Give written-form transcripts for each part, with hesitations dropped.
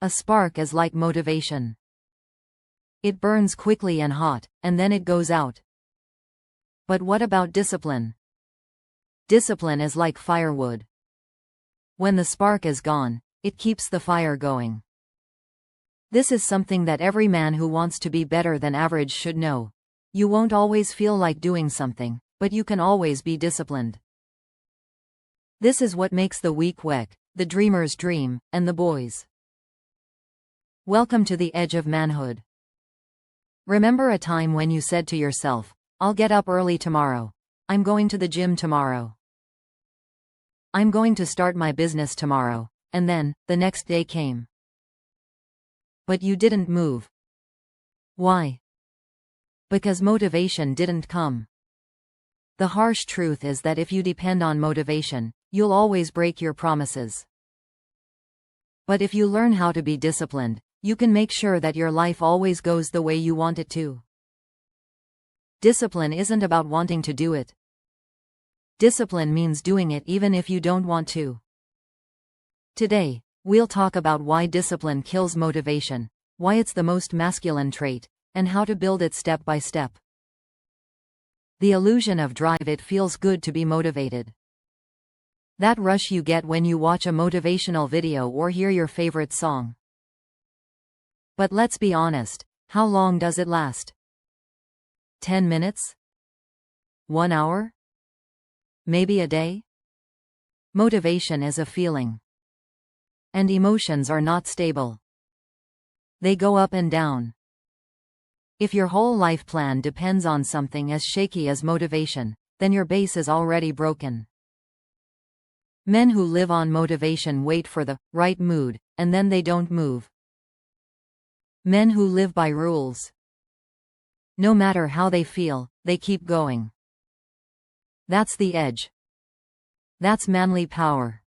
A spark is like motivation. It burns quickly and hot, and then it goes out. But what about discipline? Discipline is like firewood. When the spark is gone, it keeps the fire going. This is something that every man who wants to be better than average should know. You won't always feel like doing something, but you can always be disciplined. This is what makes the weak weak, the dreamers dream, and the boys. Welcome to the edge of manhood. Remember a time when you said to yourself, "I'll get up early tomorrow. I'm going to the gym tomorrow. I'm going to start my business tomorrow," and then, the next day came. But you didn't move. Why? Because motivation didn't come. The harsh truth is that if you depend on motivation, you'll always break your promises. But if you learn how to be disciplined, you can make sure that your life always goes the way you want it to. Discipline isn't about wanting to do it. Discipline means doing it even if you don't want to. Today, we'll talk about why discipline kills motivation, why it's the most masculine trait, and how to build it step by step. The illusion of drive. It feels good to be motivated. That rush you get when you watch a motivational video or hear your favorite song. But let's be honest, how long does it last? 10 minutes? 1 hour? Maybe a day? Motivation is a feeling. And emotions are not stable. They go up and down. If your whole life plan depends on something as shaky as motivation, then your base is already broken. Men who live on motivation wait for the right mood, and then they don't move. Men who live by rules. No matter how they feel, they keep going. That's the edge. That's manly power.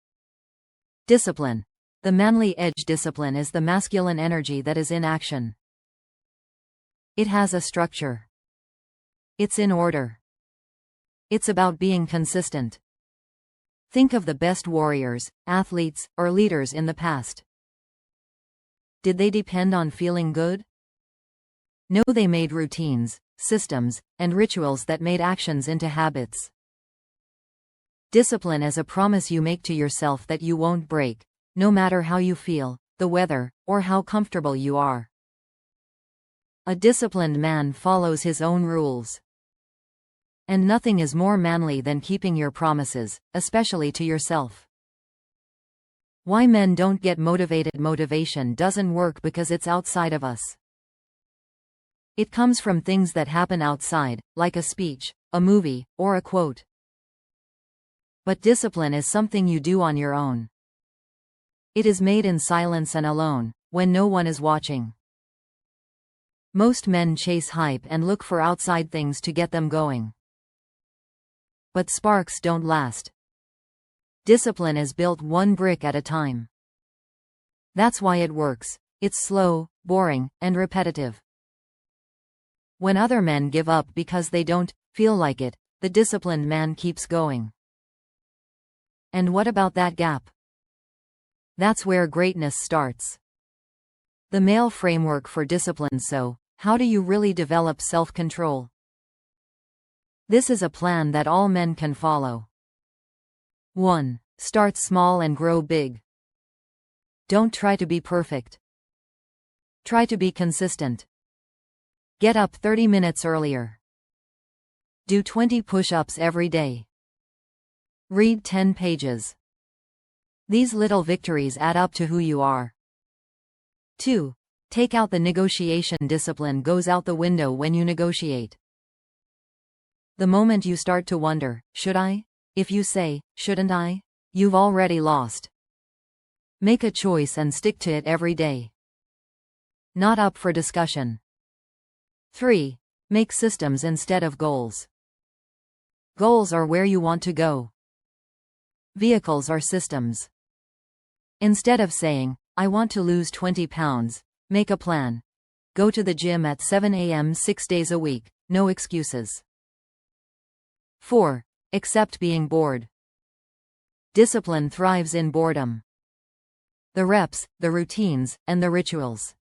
Discipline. The manly edge. Discipline is the masculine energy that is in action. It has a structure. It's in order. It's about being consistent. Think of the best warriors, athletes, or leaders in the past. Did they depend on feeling good? No, they made routines, systems, and rituals that made actions into habits. Discipline is a promise you make to yourself that you won't break, no matter how you feel, the weather, or how comfortable you are. A disciplined man follows his own rules. And nothing is more manly than keeping your promises, especially to yourself. Why men don't get motivated? Motivation doesn't work because it's outside of us. It comes from things that happen outside, like a speech, a movie, or a quote. But discipline is something you do on your own. It is made in silence and alone, when no one is watching. Most men chase hype and look for outside things to get them going. But sparks don't last. Discipline is built one brick at a time. That's why it works. It's slow, boring, and repetitive. When other men give up because they don't feel like it, the disciplined man keeps going. And what about that gap? That's where greatness starts. The male framework for discipline. So, how do you really develop self-control? This is a plan that all men can follow. 1. Start small and grow big. Don't try to be perfect. Try to be consistent. Get up 30 minutes earlier. Do 20 push-ups every day. Read 10 pages. These little victories add up to who you are. 2. Take out the negotiation. Discipline goes out the window when you negotiate. The moment you start to wonder, should I? If you say, shouldn't I? You've already lost. Make a choice and stick to it every day. Not up for discussion. 3. Make systems instead of goals. Goals are where you want to go. Vehicles are systems. Instead of saying, I want to lose 20 pounds, make a plan. Go to the gym at 7 a.m. 6 days a week, no excuses. 4. Accept being bored. Discipline thrives in boredom. The reps, the routines, and the rituals.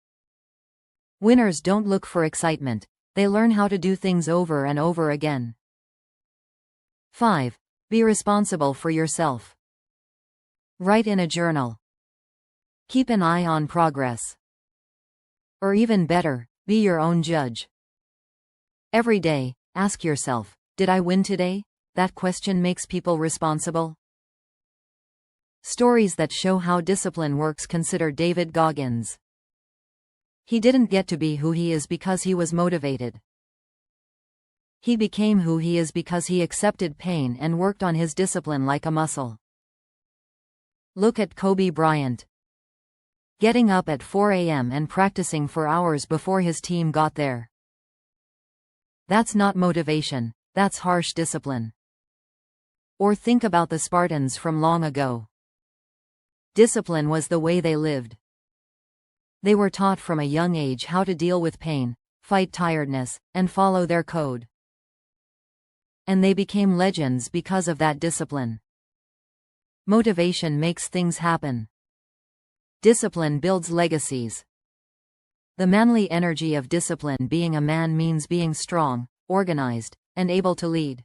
Winners don't look for excitement. They learn how to do things over and over again. 5. Be responsible for yourself. Write in a journal. Keep an eye on progress. Or even better, be your own judge. Every day, ask yourself, did I win today? That question makes people responsible. Stories that show how discipline works. Consider David Goggins. He didn't get to be who he is because he was motivated. He became who he is because he accepted pain and worked on his discipline like a muscle. Look at Kobe Bryant. Getting up at 4 a.m. and practicing for hours before his team got there. That's not motivation, that's harsh discipline. Or think about the Spartans from long ago. Discipline was the way they lived. They were taught from a young age how to deal with pain, fight tiredness, and follow their code. And they became legends because of that discipline. Motivation makes things happen. Discipline builds legacies. The manly energy of discipline. Being a man means being strong, organized, and able to lead.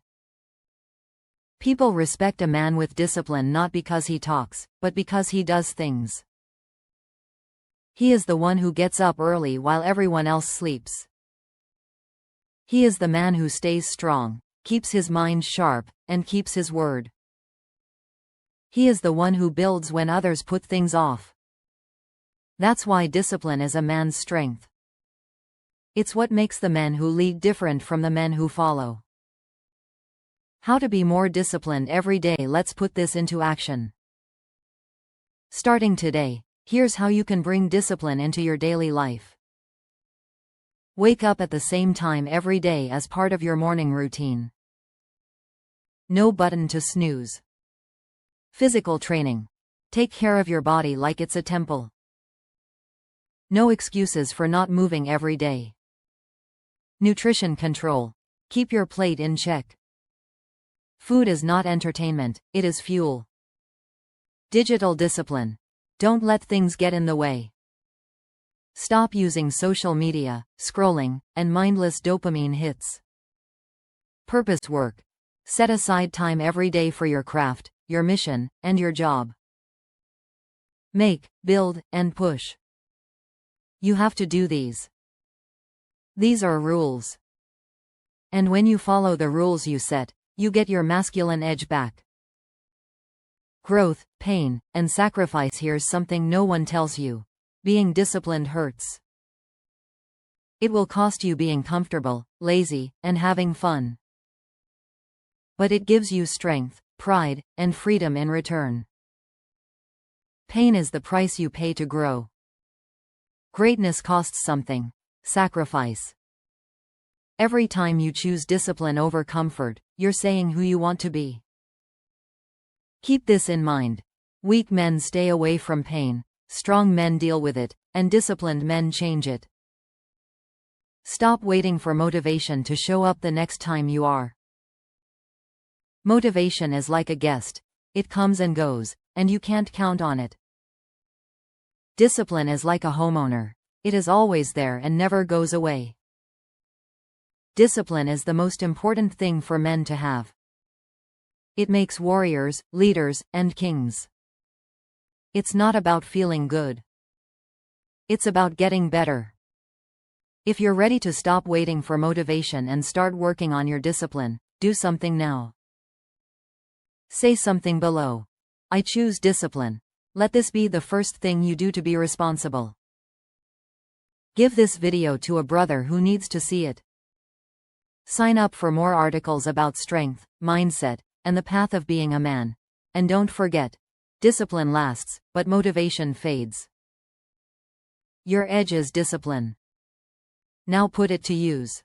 People respect a man with discipline not because he talks, but because he does things. He is the one who gets up early while everyone else sleeps. He is the man who stays strong, keeps his mind sharp, and keeps his word. He is the one who builds when others put things off. That's why discipline is a man's strength. It's what makes the men who lead different from the men who follow. How to be more disciplined every day. Let's put this into action. Starting today, here's how you can bring discipline into your daily life. Wake up at the same time every day as part of your morning routine. No button to snooze. Physical training. Take care of your body like it's a temple. No excuses for not moving every day. Nutrition control. Keep your plate in check. Food is not entertainment, it is fuel. Digital discipline. Don't let things get in the way. Stop using social media, scrolling, and mindless dopamine hits. Purpose work. Set aside time every day for your craft, your mission, and your job. Make, build, and push. You have to do these. These are rules. And when you follow the rules you set, you get your masculine edge back. Growth, pain, and sacrifice. Here's something no one tells you. Being disciplined hurts. It will cost you being comfortable, lazy, and having fun. But it gives you strength, pride, and freedom in return. Pain is the price you pay to grow. Greatness costs something. Sacrifice. Every time you choose discipline over comfort, you're saying who you want to be. Keep this in mind. Weak men stay away from pain, strong men deal with it, and disciplined men change it. Stop waiting for motivation to show up the next time you are. Motivation is like a guest. It comes and goes, and you can't count on it. Discipline is like a homeowner. It is always there and never goes away. Discipline is the most important thing for men to have. It makes warriors, leaders, and kings. It's not about feeling good. It's about getting better. If you're ready to stop waiting for motivation and start working on your discipline, do something now. Say something below. I choose discipline. Let this be the first thing you do to be responsible. Give this video to a brother who needs to see it. Sign up for more articles about strength, mindset, and the path of being a man. And don't forget, discipline lasts, but motivation fades. Your edge is discipline. Now put it to use.